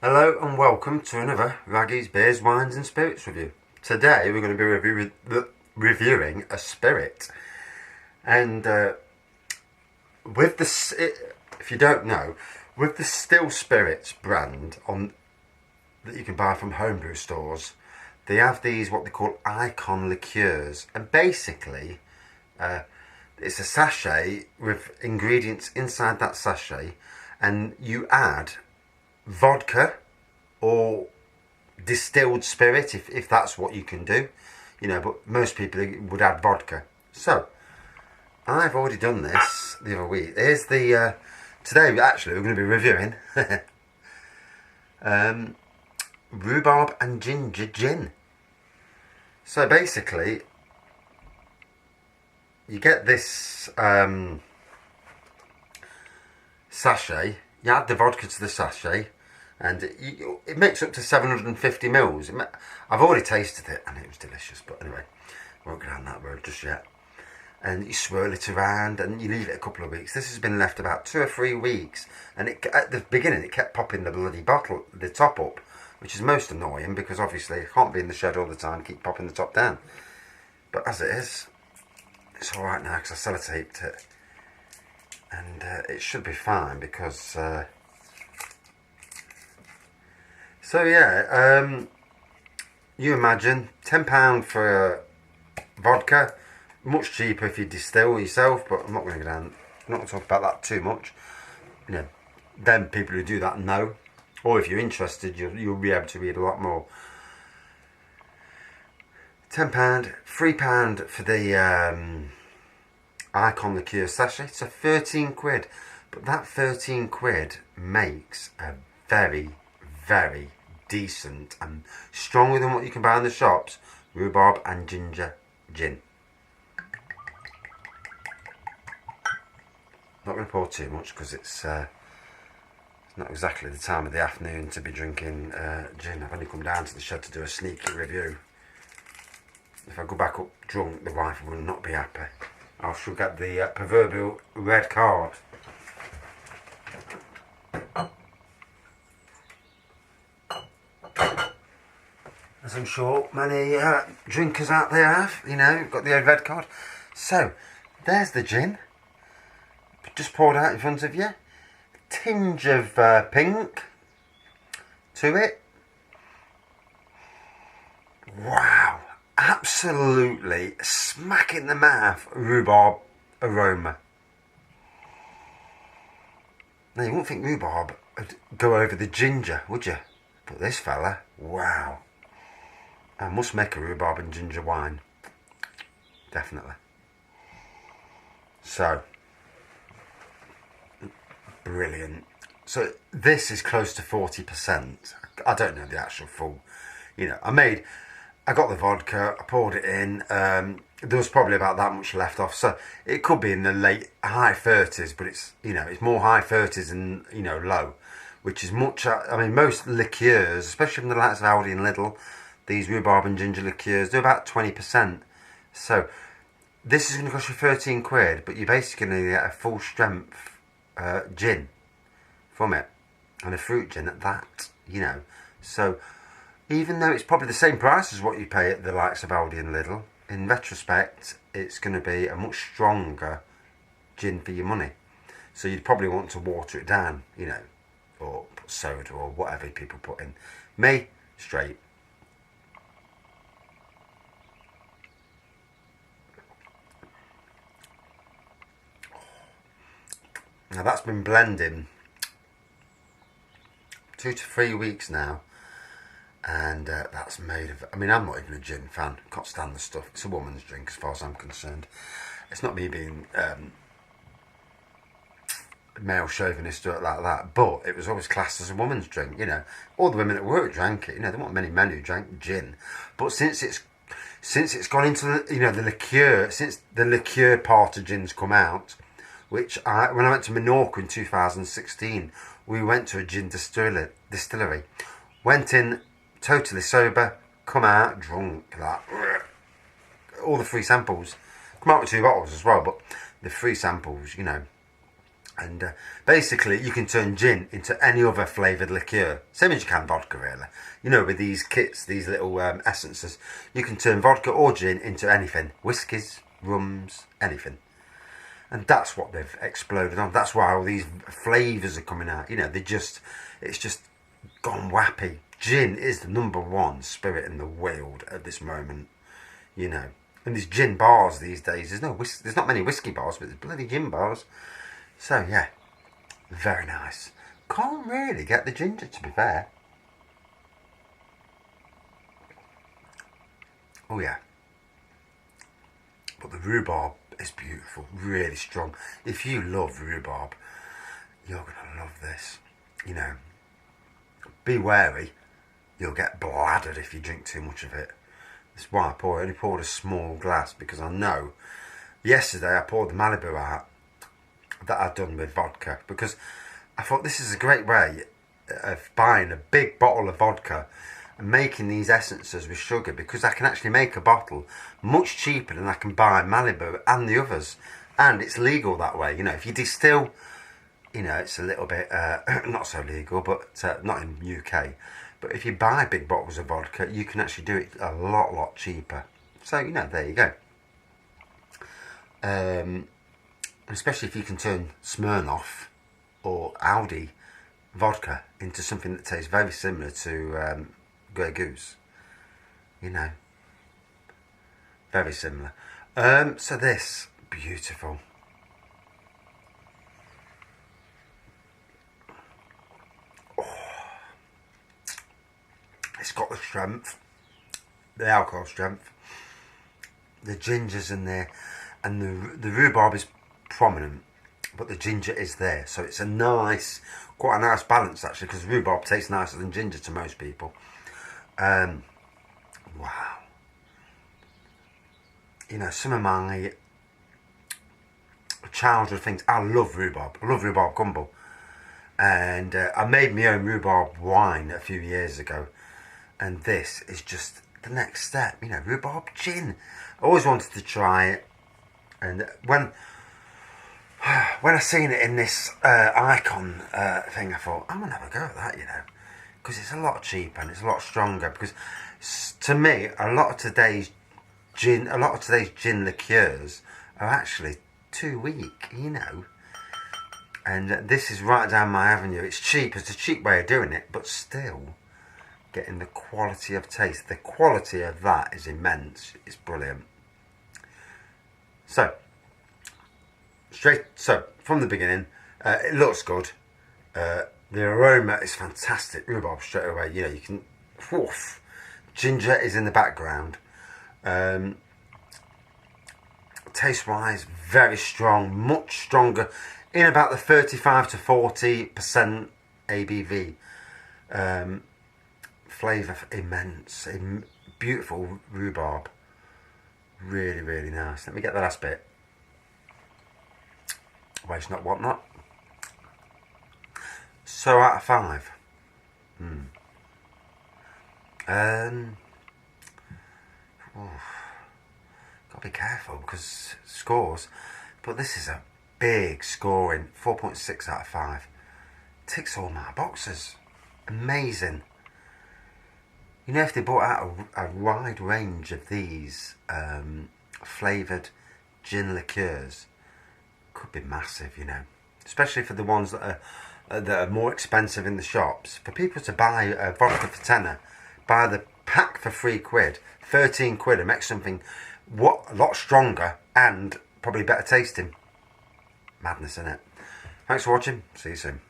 Hello and welcome to another Raggy's Beers, Wines and Spirits review. Today we're going to be reviewing a spirit. And with the, if you don't know, with the Distilled Spirit brand that you can buy from homebrew stores, they have these what they call icon liqueurs. And basically, it's a sachet with ingredients inside that sachet, and you add vodka or distilled spirit if that's what you can do, but most people would add vodka. So I've already done this the other week. Here's the today actually we're going to be reviewing Rhubarb and Ginger Gin. So basically you get this sachet. You add the vodka to the sachet, and it makes up to 750 mils. I've already tasted it, and it was delicious. But anyway, I won't go down that road just yet. And you swirl it around, and you leave it a couple of weeks. This has been left about 2 or 3 weeks, and at the beginning it kept popping the bloody bottle, the top up, which is most annoying because obviously I can't be in the shed all the time, keep popping the top down. But as it is, it's all right now because I sellotaped it. And it should be fine because so yeah, you imagine £10 for vodka, much cheaper if you distill yourself, but I'm not going to go down, I'm not going to talk about that too much. Then people who do that know, or if you're interested you'll be able to read a lot more. £10, £3 for the icon liqueur sachet. So 13 quid, but that 13 quid makes a very, very decent and stronger than what you can buy in the shops Rhubarb and Ginger Gin. Not going to pour too much because it's not exactly the time of the afternoon to be drinking gin. I've only come down to the shed to do a sneaky review. If I go back up drunk, the wife will not be happy. I shall get the proverbial red card. As I'm sure many drinkers out there have, got the red card. So, there's the gin. Just poured out in front of you. Tinge of pink to it. Wow. Absolutely smack in the mouth rhubarb aroma. Now you wouldn't think rhubarb would go over the ginger, would you? But this fella, wow. I must make a rhubarb and ginger wine. Definitely. So, brilliant. So this is close to 40%. I don't know the actual full, I got the vodka, I poured it in, there was probably about that much left off, so it could be in the high 30s, but it's, it's more high 30s than, low, which is much, most liqueurs, especially from the likes of Aldi and Lidl, these rhubarb and ginger liqueurs, do about 20%, so this is going to cost you 13 quid, but you're basically going to get a full strength gin from it, and a fruit gin at that, so even though it's probably the same price as what you pay at the likes of Aldi and Lidl, in retrospect, it's going to be a much stronger gin for your money. So you'd probably want to water it down, or put soda or whatever people put in. Me, straight. Now that's been blending 2 to 3 weeks now. And that's made of, I'm not even a gin fan, can't stand the stuff, it's a woman's drink as far as I'm concerned. It's not me being male chauvinist or like that, but it was always classed as a woman's drink, all the women at work drank it, there weren't many men who drank gin, but since it's gone into the, the liqueur, since the liqueur part of gin's come out, which when I went to Menorca in 2016, we went to a gin distillery, went in totally sober, come out drunk, all the free samples, come out with 2 bottles as well, but the free samples, And basically, you can turn gin into any other flavoured liqueur. Same as you can vodka, really. You know, with these kits, these little essences, you can turn vodka or gin into anything. Whiskies, rums, anything. And that's what they've exploded on. That's why all these flavours are coming out. You know, it's just gone wappy. Gin is the #1 spirit in the world at this moment. You know, and there's gin bars these days. There's not many whiskey bars, but there's bloody gin bars. So yeah, very nice. Can't really get the ginger, to be fair. Oh yeah. But the rhubarb is beautiful, really strong. If you love rhubarb, you're gonna love this. You know, be wary. You'll get bladdered if you drink too much of it. That's why I only poured a small glass, because I know. Yesterday I poured the Malibu out that I'd done with vodka, because I thought this is a great way of buying a big bottle of vodka and making these essences with sugar, because I can actually make a bottle much cheaper than I can buy Malibu and the others, and it's legal that way. You know, if you distill, you know, it's a little bit not so legal, but not in UK. But if you buy big bottles of vodka, you can actually do it a lot cheaper. So, you know, there you go. Especially if you can turn Smirnoff or Audi vodka into something that tastes very similar to Grey Goose. You know, very similar. So this, beautiful. It's got the strength, the alcohol strength, the ginger's in there, and the rhubarb is prominent, but the ginger is there. So it's quite a nice balance actually, because rhubarb tastes nicer than ginger to most people. Wow. You know, some of my childhood things, I love rhubarb. I love rhubarb gumbo. And I made my own rhubarb wine a few years ago. And this is just the next step, you know, rhubarb gin. I always wanted to try it, and when I seen it in this icon thing, I thought I'm gonna have a go at that, you know, because it's a lot cheaper and it's a lot stronger. Because to me, a lot of today's gin liqueurs are actually too weak, you know. And this is right down my avenue. It's cheap. It's a cheap way of doing it, but still getting the quality of taste. The quality of that is immense. It's brilliant. So from the beginning, it looks good. The aroma is fantastic. Rhubarb straight away. You know, you can. Woof. Ginger is in the background. Taste-wise, very strong. Much stronger. In about the 35 to 40% ABV. Flavour immense, beautiful rhubarb, really nice. Let me get the last bit. Waste not, want not. So out of 5. Gotta be careful because scores, but this is a big scoring 4.6 out of 5. Ticks all my boxes. Amazing. You know, if they brought out a wide range of these flavoured gin liqueurs, could be massive, you know. Especially for the ones that are more expensive in the shops. For people to buy a vodka for tenner, buy the pack for £3, 13 quid, and make something a lot stronger and probably better tasting. Madness, innit? Thanks for watching. See you soon.